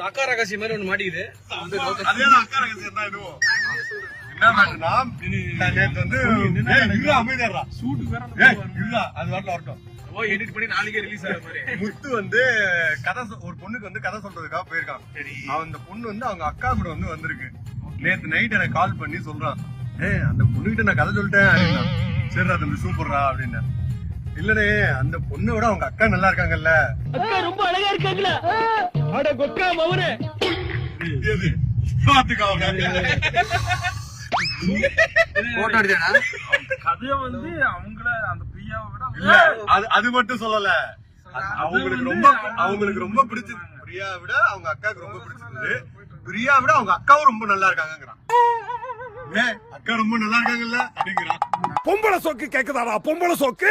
அக்கா ரகசியம் மாதிரி ஒண்ணு மாட்டிக்குது. அதேதான் அக்கா ரகசியம் தான் இதுவும். என்ன மேட்டர்னா நேத்து வந்து அமைதியா சூட்டு அது வரல வரட்டும். எடிட் பண்ணி நாளைக்கே ரிலீஸ் ஆகிற மாதிரி. முத்து வந்து கதை ஒரு பொண்ணுக்கு வந்து கதை சொல்றதுக்காக போயிருக்கான். அந்த பொண்ணு வந்து அவங்க அக்கா கூட வந்து வந்திருக்கு. நேத்து நைட் எனக்கு கால் பண்ணி சொல்றான், அந்த பொண்ணுகிட்ட நான் கதை சொல்லிட்டேன் அப்படின்னா. சரிடா தம்பி சூப்பர்ரா அப்படின்னு. இல்லனே அந்த பொண்ணை விட அவங்க அக்கா நல்லா இருக்காங்கல்ல. அக்கா ரொம்ப அழகா இருக்காங்களா? அட கொக்கா மவனே. எது பாத்துக்காக போட்டோ எடுத்தேனா? கதைய வந்து அவங்கள அந்த பிரியாவை விட இல்ல அது மட்டும் சொல்லல. அவங்களுக்கு ரொம்ப பிடிச்சது. பிரியா விட அவங்க அக்காவுக்கு ரொம்ப பிடிச்சது. பிரியா விட அவங்க அக்காவும் ரொம்ப நல்லா இருக்காங்கிறான். அக்கா ரொம்ப நல்லா இருக்காங்கல்ல அப்படிங்கிறான். பொம்பளை சோக்கு கேக்குதாடா பொம்பளை சோக்கு.